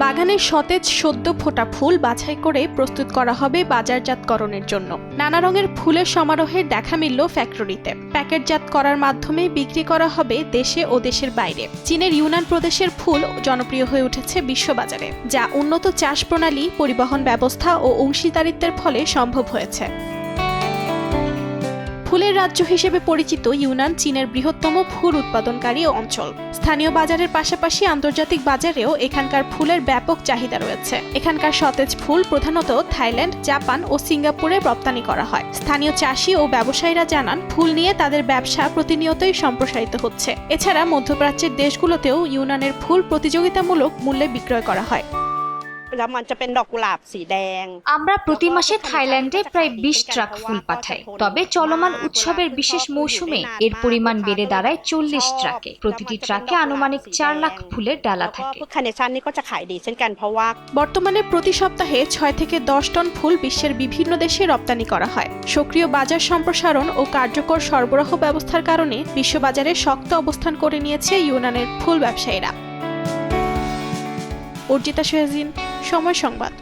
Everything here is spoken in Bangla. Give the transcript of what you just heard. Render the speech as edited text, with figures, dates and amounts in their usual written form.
বাগানে সতেজ সদ্য ফোটা ফুল বাছাই করে প্রস্তুত করা হবে বাজারজাতকরণের জন্য। নানা রঙের ফুলের সমারোহের দেখা মিলল ফ্যাক্টরিতে। প্যাকেটজাত করার মাধ্যমে বিক্রি করা হবে দেশে ও দেশের বাইরে। চীনের ইউনান প্রদেশের ফুল জনপ্রিয় হয়ে উঠেছে বিশ্ববাজারে, যা উন্নত চাষ প্রণালী, পরিবহন ব্যবস্থা ও অংশীদারিত্বের ফলে সম্ভব হয়েছে। ফুলের রাজ্য হিসেবে পরিচিত ইউনান চীনের বৃহত্তম ফুল উৎপাদনকারী অঞ্চল। স্থানীয় বাজারের পাশাপাশি আন্তর্জাতিক বাজারেও এখানকার ফুলের ব্যাপক চাহিদা রয়েছে। এখানকার সতেজ ফুল প্রধানত থাইল্যান্ড, জাপান ও সিঙ্গাপুরে রপ্তানি করা হয়। স্থানীয় চাষি ও ব্যবসায়ীরা জানান, ফুল নিয়ে তাদের ব্যবসা প্রতিনিয়তই সম্প্রসারিত হচ্ছে। এছাড়া মধ্যপ্রাচ্যের দেশগুলোতেও ইউনানের ফুল প্রতিযোগিতামূলক মূল্যে বিক্রয় করা হয়। আমরা প্রতি মাসে থাইল্যান্ডে প্রায় 20 ট্রাক ফুল পাঠাই। তবে চলমান উৎসবের বিশেষ মৌসুমে এর পরিমাণ বেড়ে দাঁড়ায় 40 ট্রাকে। প্রতিটি ট্রাকে আনুমানিক 4 লাখ ফুলের ডালা থাকে। বর্তমানে প্রতি সপ্তাহে 6 থেকে 10 টন ফুল বিশ্বের বিভিন্ন দেশে রপ্তানি করা হয়। সক্রিয় বাজার সম্প্রসারণ ও কার্যকর সরবরাহ ব্যবস্থার কারণে বিশ্ববাজারে শক্ত অবস্থান করে নিয়েছে ইউনানের ফুল ব্যবসায়ীরা। অর্জিতা সোহেজিন, সময় সংবাদ।